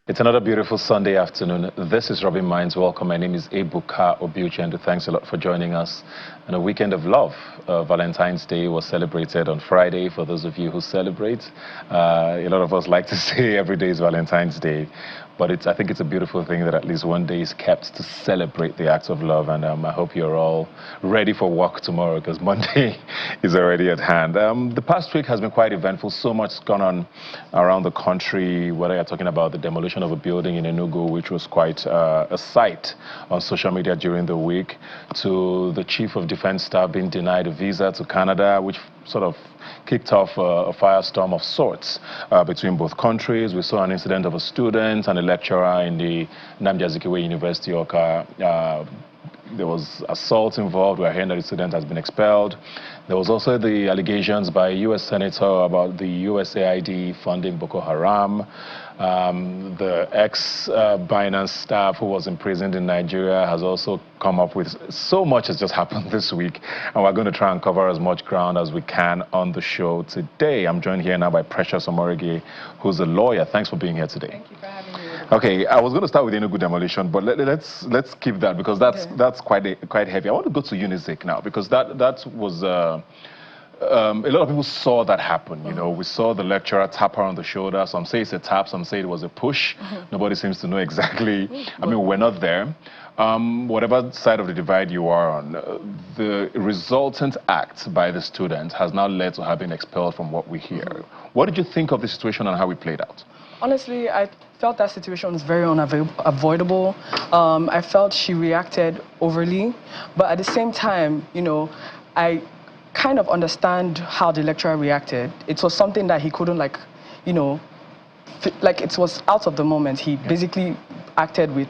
It's another beautiful Sunday afternoon. This is Rubbin Minds. Welcome. My name is Ebuka Obiuchendu. Thanks a lot for joining us on a weekend of love. Valentine's Day was celebrated on Friday for those of you who celebrate. A lot of us like to say every day is Valentine's Day. But I think it's a beautiful thing that at least one day is kept to celebrate the acts of love. And I hope you're all ready for work tomorrow because Monday is already at hand. The past week has been quite eventful. So much has gone on around the country, whether you're talking about the demolition of a building in Enugu, which was quite a sight on social media during the week, to the Chief of Defense Staff being denied a visa to Canada, which sort of kicked off a firestorm of sorts between both countries. We saw an incident of a student and a lecturer in the Nnamdi Azikiwe University, Oka. There was assault involved. We're hearing that the student has been expelled. There was also the allegations by a U.S. Senator about the USAID funding Boko Haram. The ex-Binance staff who was imprisoned in Nigeria has also come up with so much has just happened this week. And we're going to try and cover as much ground as we can on the show today. I'm joined here now by Precious Omorige, who's a lawyer. Thanks for being here today. Thank you for having me. Okay, I was going to start with Enugu demolition, but let's keep that because that's quite heavy. I want to go to UNIZIK now because that was a lot of people saw that happen. You know, we saw the lecturer tap her on the shoulder. Some say it's a tap, some say it was a push. Nobody seems to know exactly. I mean, we're not there. Whatever side of the divide you are on, the resultant act by the student has now led to her being expelled from what we hear. What did you think of the situation and how it played out? Honestly, I felt that situation was very unavoidable. I felt she reacted overly, but at the same time, you know, I kind of understand how the lecturer reacted. It was something that he couldn't, like, you know, like it was out of the moment. He basically acted with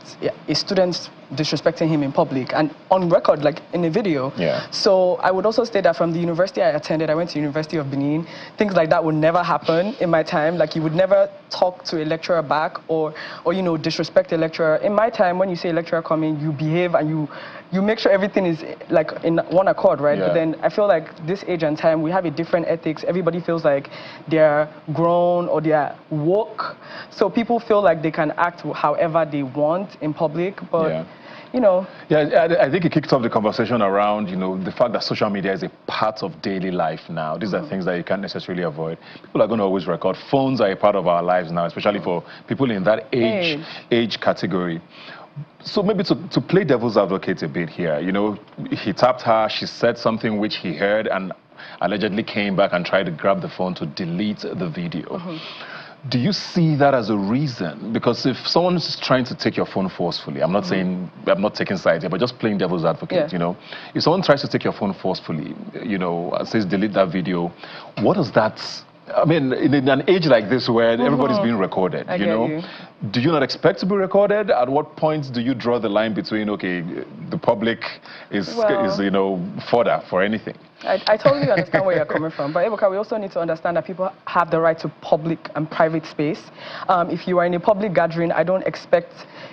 a student disrespecting him in public and on record, like in a video. So I would also say that from the university I attended, I went to University of Benin, things like that would never happen in my time. Like you would never talk to a lecturer back or you know, disrespect a lecturer. In my time, when you see a lecturer come in, you behave and you make sure everything is like in one accord, right? But then I feel like this age and time, we have a different ethics. Everybody feels like they're grown or they're woke. So people feel like they can act however they want in public, but you know. Yeah, I think it kicked off the conversation around, you know, the fact that social media is a part of daily life now. These are things that you can't necessarily avoid. People are going to always record. Phones are a part of our lives now, especially for people in that age category. So maybe to play devil's advocate a bit here, you know, he tapped her, she said something which he heard and allegedly came back and tried to grab the phone to delete the video. Do you see that as a reason? Because if someone is trying to take your phone forcefully, I'm not saying, I'm not taking sides here, but just playing devil's advocate, you know, if someone tries to take your phone forcefully, you know, says delete that video, what does that, I mean, in an age like this where everybody's being recorded, you know, do you not expect to be recorded? At what point do you draw the line between, okay, the public is you know, fodder for anything? I totally understand where you're coming from, but Ebuka, we also need to understand that people have the right to public and private space. If you are in a public gathering, I don't expect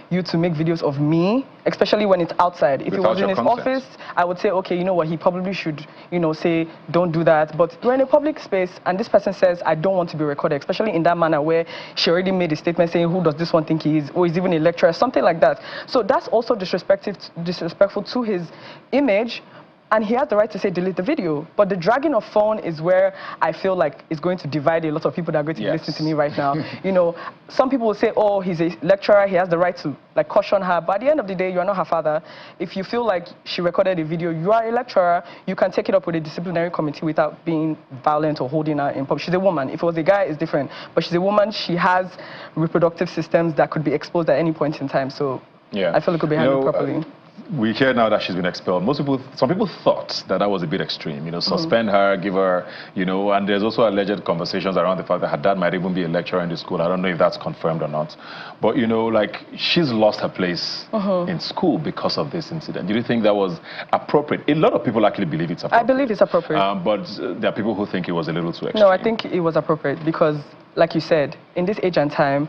you to make videos of me, especially when it's outside. If it was in his office, I would say, okay, you know what, he probably should, you know, say, don't do that. But we're in a public space, and this person says, I don't want to be recorded, especially in that manner where she already made a statement saying, who does this one think he is, or is even a lecturer, something like that. So that's also disrespectful to his image. And he has the right to say delete the video. But the dragging of phone is where I feel like it's going to divide a lot of people that are going to be listening to me right now. You know, some people will say, oh, he's a lecturer, he has the right to like caution her. But at the end of the day, you are not her father. If you feel like she recorded a video, you are a lecturer, you can take it up with a disciplinary committee without being violent or holding her in public. She's a woman. If it was a guy, it's different. But she's a woman, she has reproductive systems that could be exposed at any point in time. So I feel it could be handled properly. We hear now that she's been expelled. Some people thought that was a bit extreme, you know, suspend her, give her, you know, and there's also alleged conversations around the fact that her dad might even be a lecturer in the school. I don't know if that's confirmed or not. But, you know, like, she's lost her place in school because of this incident. Do you think that was appropriate? A lot of people actually believe it's appropriate. I believe it's appropriate. But there are people who think it was a little too extreme. No, I think it was appropriate because, like you said, in this age and time,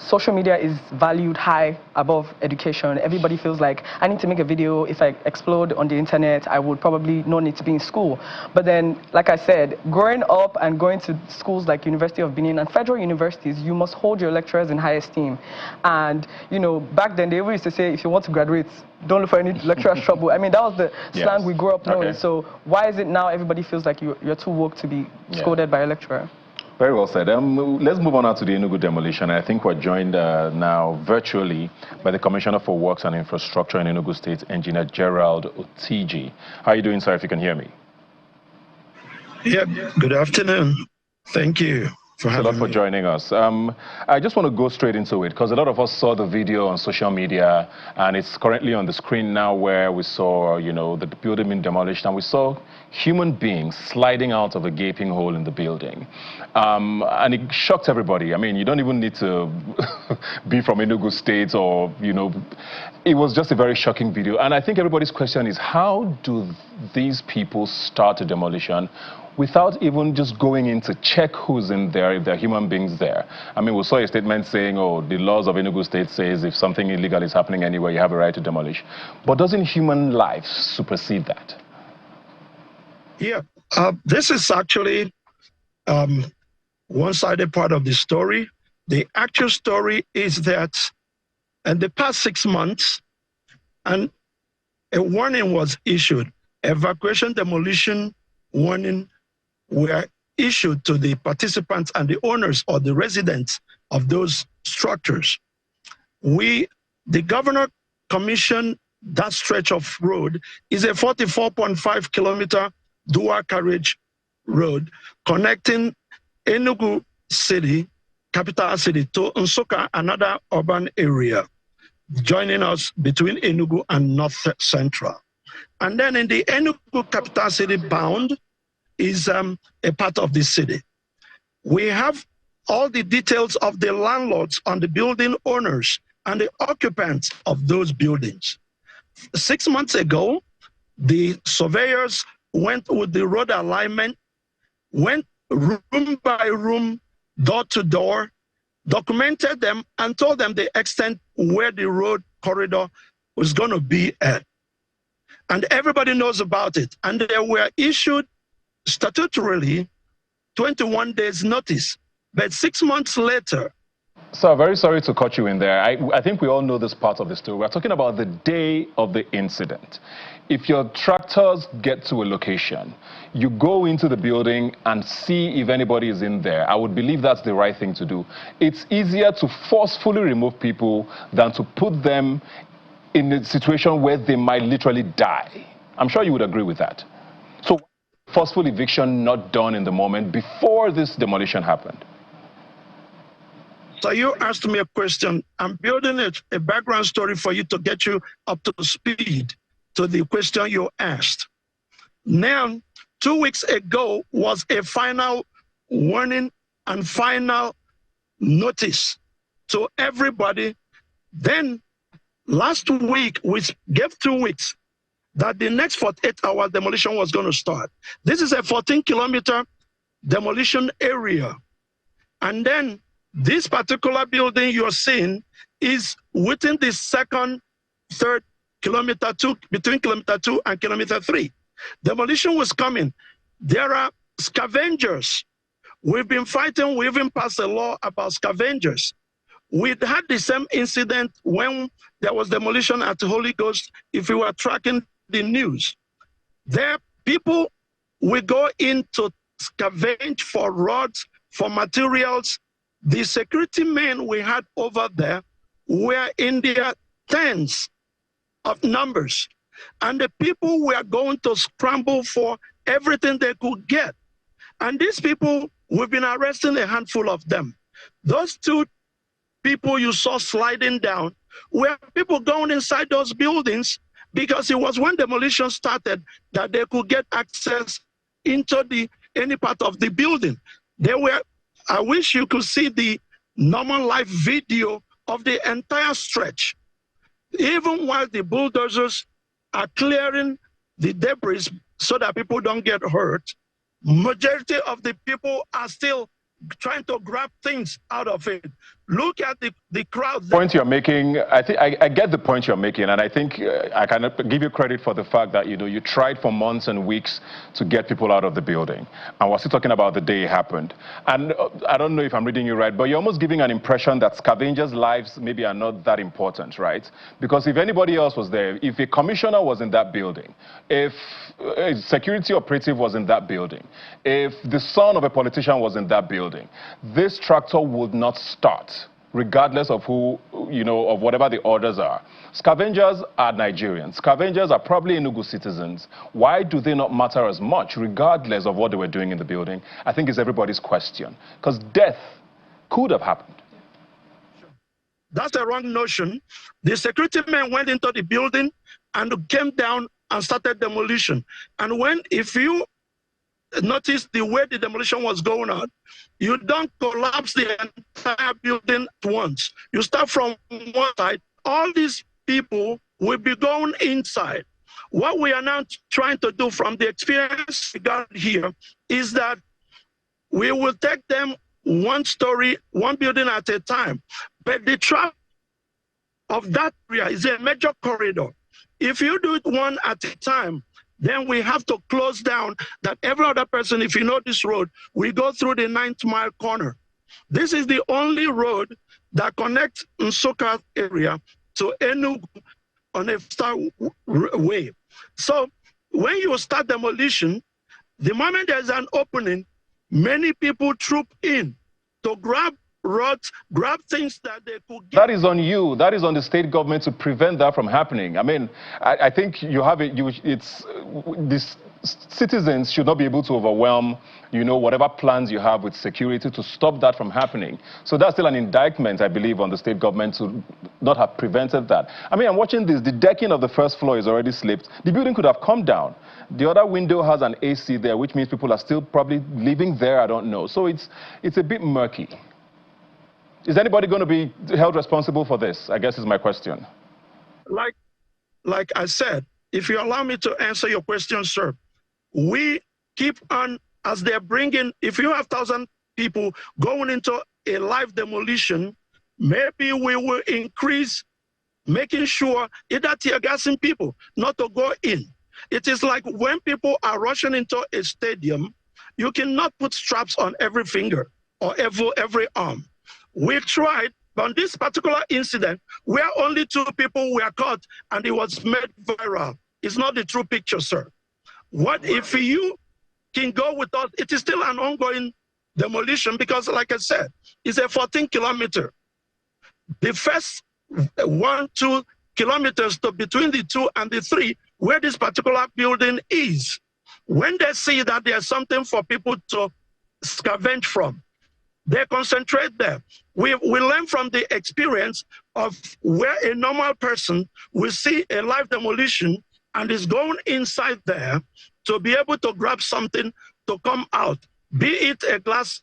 social media is valued high above education. Everybody feels like I need to make a video. If I explode on the internet, I would probably not need to be in school. But then, like I said, growing up and going to schools like University of Benin and federal universities, you must hold your lecturers in high esteem. And, you know, back then they always used to say, if you want to graduate, don't look for any lecturer's trouble. I mean, that was the slang we grew up knowing. Okay. So why is it now everybody feels like you're too woke to be scolded by a lecturer? Very well said. Let's move on now to the Enugu demolition. I think we're joined now virtually by the Commissioner for Works and Infrastructure in Enugu State, Engineer Gerald Otiji. How are you doing, sir, if you can hear me? Yeah, good afternoon. Thank you. Thanks a lot for joining us. I just want to go straight into it because a lot of us saw the video on social media and it's currently on the screen now where we saw, you know, the building being demolished and we saw human beings sliding out of a gaping hole in the building. And it shocked everybody. I mean, you don't even need to be from Enugu State or, you know, it was just a very shocking video. And I think everybody's question is, how do these people start a demolition without even just going in to check who's in there, if there are human beings there? I mean, we saw a statement saying, oh, the laws of Enugu State says if something illegal is happening anywhere, you have a right to demolish. But doesn't human life supersede that? Yeah, this is actually one-sided part of the story. The actual story is that in the past 6 months, and a warning was issued, evacuation demolition warning were issued to the participants and the owners or the residents of those structures. The governor commissioned that stretch of road is a 44.5 kilometer dual carriage road connecting Enugu City, capital city, to Nsukka, another urban area, joining us between Enugu and North Central. And then in the Enugu capital city bound is a part of the city. We have all the details of the landlords and the building owners and the occupants of those buildings. 6 months ago, the surveyors went with the road alignment, went room by room, door to door, documented them and told them the extent where the road corridor was going to be at. And everybody knows about it. And they were issued statutorily 21 days notice. But 6 months later... So very sorry to cut you in there. I think we all know this part of the story. We're talking about the day of the incident. If your tractors get to a location, you go into the building and see if anybody is in there. I would believe that's the right thing to do. It's easier to forcefully remove people than to put them in a situation where they might literally die. I'm sure you would agree with that. So forceful eviction not done in the moment before this demolition happened? So you asked me a question. I'm building a background story for you to get you up to speed to the question you asked. Now, 2 weeks ago was a final warning and final notice to everybody. Then last week, we gave 2 weeks that the next 48-hour demolition was going to start. This is a 14-kilometer demolition area. And then this particular building you're seeing is within the third kilometer 2, between kilometer 2 and kilometer 3. Demolition was coming. There are scavengers. We've been fighting, we even passed a law about scavengers. We'd had the same incident when there was demolition at the Holy Ghost, if you were tracking the news. There, people will go in to scavenge for rods, for materials. The security men we had over there were in their tens of numbers. And the people were going to scramble for everything they could get. And these people, we've been arresting a handful of them. Those 2 people you saw sliding down were people going inside those buildings because it was when demolition started that they could get access into any part of the building. They were, I wish you could see the normal live video of the entire stretch. Even while the bulldozers are clearing the debris so that people don't get hurt, majority of the people are still trying to grab things out of it. Look at the crowd. The point you're making, I get the point you're making, and I think I can give you credit for the fact that, you tried for months and weeks to get people out of the building. And we're still talking about the day it happened. And I don't know if I'm reading you right, but you're almost giving an impression that scavengers' lives maybe are not that important, right? Because if anybody else was there, if a commissioner was in that building, if a security operative was in that building, if the son of a politician was in that building, this tractor would not start, regardless of who, of whatever the orders are. Scavengers are Nigerians. Scavengers are probably Enugu citizens. Why do they not matter as much, regardless of what they were doing in the building? I think it's everybody's question. Because death could have happened. That's a wrong notion. The security men went into the building and came down and started demolition. And if you notice the way the demolition was going on, you don't collapse the entire building at once. You start from one side. All these people will be going inside. What we are now trying to do from the experience we got here is that we will take them one story, one building at a time. But the trap of that area is a major corridor. If you do it one at a time, then we have to close down that every other person, if you know this road, we go through the 9th mile corner. This is the only road that connects Nsukka area to Enugu on a star way. So when you start demolition, the moment there's an opening, many people troop in to grab rods, grab things that they could get. That is on you. That is on the state government to prevent that from happening. I mean, I think you have it. These citizens should not be able to overwhelm, whatever plans you have with security to stop that from happening. So that's still an indictment, I believe, on the state government to not have prevented that. I mean, I'm watching this. The decking of the first floor is already slipped. The building could have come down. The other window has an AC there, which means people are still probably living there. I don't know. So it's a bit murky. Is anybody going to be held responsible for this? I guess is my question. Like I said, if you allow me to answer your question, sir, we keep on, as they're bringing, if you have 1,000 people going into a live demolition, maybe we will increase making sure either tear gassing people not to go in. It is like when people are rushing into a stadium, you cannot put straps on every finger or every arm. We tried, but on this particular incident, where only 2 people were caught and it was made viral, it's not the true picture, sir. What if you can go with us? It is still an ongoing demolition because, like I said, it's a 14-kilometer. The first 1-2 kilometers between the 2 and the 3, where this particular building is, when they see that there's something for people to scavenge from, they concentrate there. We learn from the experience of where a normal person will see a live demolition and is going inside there to be able to grab something to come out, be it a glass,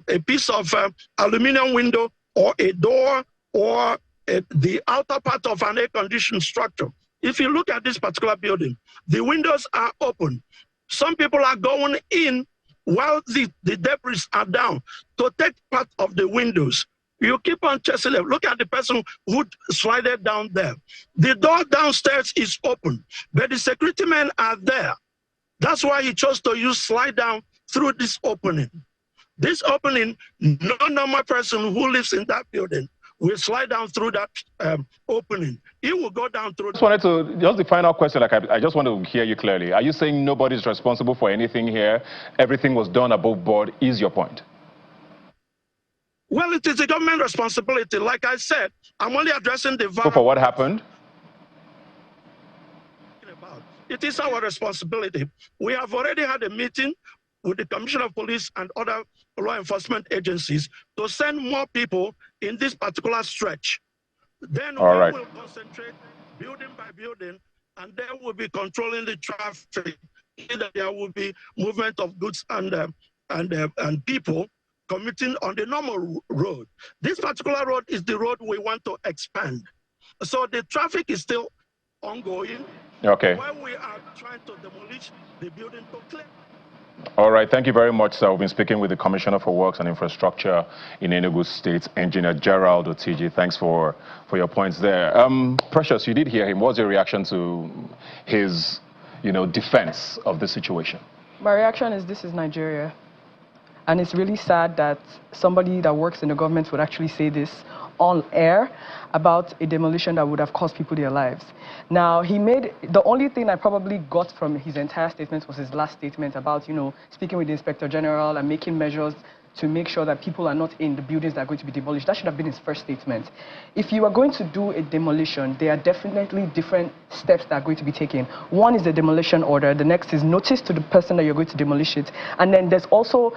a piece of aluminum window, or a door, or the outer part of an air-conditioned structure. If you look at this particular building, the windows are open. Some people are going in while the debris are down to take part of the windows. You keep on chasing them. Look at the person who slided down there. The door downstairs is open, but the security men are there. That's why he chose to use slide down through this opening. This opening, no normal person who lives in that building will slide down through that opening. He will go down through. Just the final question, I just want to hear you clearly. Are you saying nobody's responsible for anything here? Everything was done above board, is your point? Well, it is a government responsibility. Like I said, I'm only addressing the for what happened. It is our responsibility. We have already had a meeting with the Commissioner of Police and other law enforcement agencies to send more people in this particular stretch. Then we will concentrate building by building, and then we'll be controlling the traffic. There will be movement of goods and people commuting on the normal road. This particular road is the road we want to expand. So the traffic is still ongoing. Okay. While we are trying to demolish the building to clear. All right, thank you very much, sir. We've been speaking with the Commissioner for Works and Infrastructure in Enugu State, Engineer Gerald Otiji. Thanks for your points there. Precious, you did hear him. What's your reaction to his, defense of the situation? My reaction is this is Nigeria. And it's really sad that somebody that works in the government would actually say this on air about a demolition that would have cost people their lives. Now, the only thing I probably got from his entire statement was his last statement about, speaking with the Inspector General and making measures to make sure that people are not in the buildings that are going to be demolished. That should have been his first statement. If you are going to do a demolition, there are definitely different steps that are going to be taken. One is the demolition order. The next is notice to the person that you're going to demolish it. And then there's also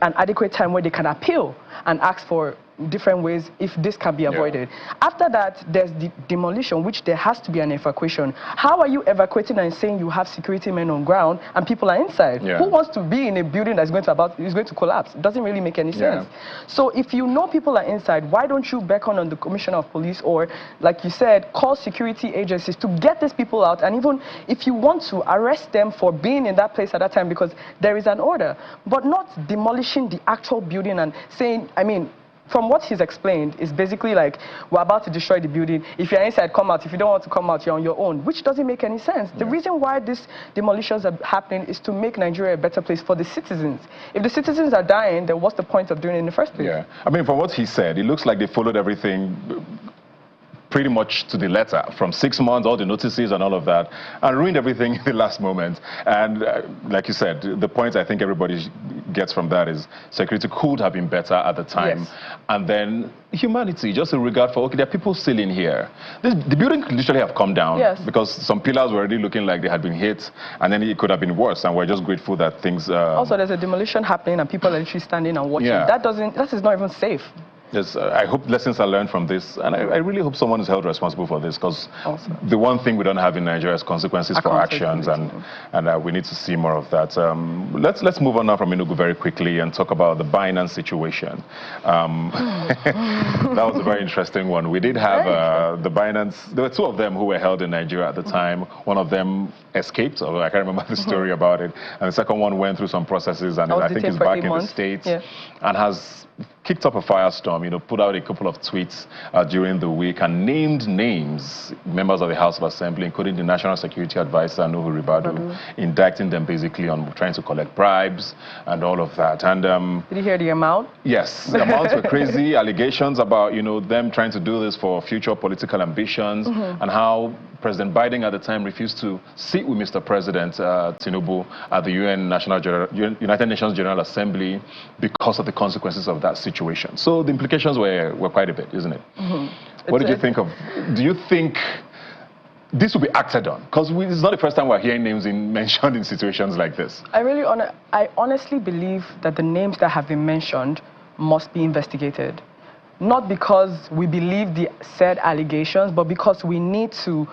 an adequate time where they can appeal and ask for different ways if this can be avoided. Yeah. After that, there's the demolition, which there has to be an evacuation. How are you evacuating and saying you have security men on ground and people are inside? Yeah. Who wants to be in a building that's going to collapse? It doesn't really make any sense. So if you know people are inside, why don't you beckon on the Commissioner of Police or, like you said, call security agencies to get these people out, and even if you want to, arrest them for being in that place at that time because there is an order, but not demolishing the actual building and saying, from what he's explained, is basically like, we're about to destroy the building. If you're inside, come out. If you don't want to come out, you're on your own, which doesn't make any sense. The reason why these demolitions are happening is to make Nigeria a better place for the citizens. If the citizens are dying, then what's the point of doing it in the first place? Yeah, from what he said, it looks like they followed everything pretty much to the letter, from 6 months, all the notices and all of that, and ruined everything in the last moment. And like you said, the point I think everybody gets from that is security could have been better at the time. Yes. And then humanity, just a regard for, okay, there are people still in here. The building could literally have come down because some pillars were already looking like they had been hit, and then it could have been worse, and we're just grateful that things... Also, there's a demolition happening and people are literally standing and watching. Yeah. That is not even safe. Yes, I hope lessons are learned from this, and I really hope someone is held responsible for this, because the one thing we don't have in Nigeria is consequences for actions, and we need to see more of that. Let's move on now from Enugu very quickly and talk about the Binance situation. That was a very interesting one. We did have the Binance. There were two of them who were held in Nigeria at the time. One of them escaped, although I can't remember the story about it, and the second one went through some processes, and I think is back in the States and has kicked up a firestorm, put out a couple of tweets during the week and named names, members of the House of Assembly, including the National Security Advisor, Nuhu Ribadu, indicting them basically on trying to collect bribes and all of that. And did you hear the amount? Yes, the amounts were crazy. Allegations about, them trying to do this for future political ambitions, and how President Biden at the time refused to sit with Mr. President Tinubu at the United Nations General Assembly because of the consequences of that situation. So the implications were quite a bit, isn't it? What did you think of? Do you think this will be acted on? Because it's not the first time we're hearing names mentioned in situations like this. I honestly believe that the names that have been mentioned must be investigated. Not because we believe the said allegations, but because we need to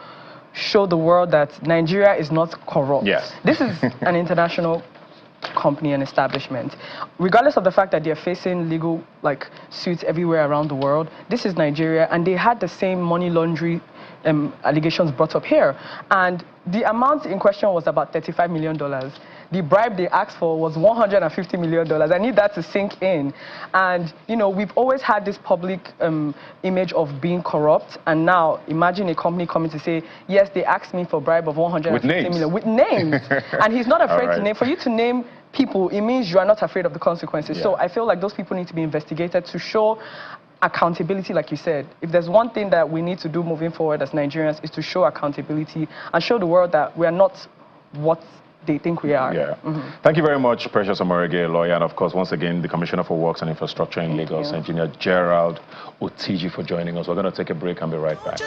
show the world that Nigeria is not corrupt. Yes. This is an international company and establishment. Regardless of the fact that they're facing legal suits everywhere around the world, this is Nigeria, and they had the same money laundering allegations brought up here. And the amount in question was about $35 million. The bribe they asked for was $150 million. I need that to sink in. And, we've always had this public image of being corrupt. And now, imagine a company coming to say, yes, they asked me for a bribe of $150 million. With names. And he's not afraid to name. For you to name people, it means you are not afraid of the consequences. So I feel like those people need to be investigated to show accountability, like you said. If there's one thing that we need to do moving forward as Nigerians, is to show accountability and show the world that we are not what they think we are. Thank you very much, Precious Omorege, lawyer, and of course, once again, the Commissioner for Works and Infrastructure in Lagos, Engineer Gerald Otiji, for joining us. We're going to take a break and be right back.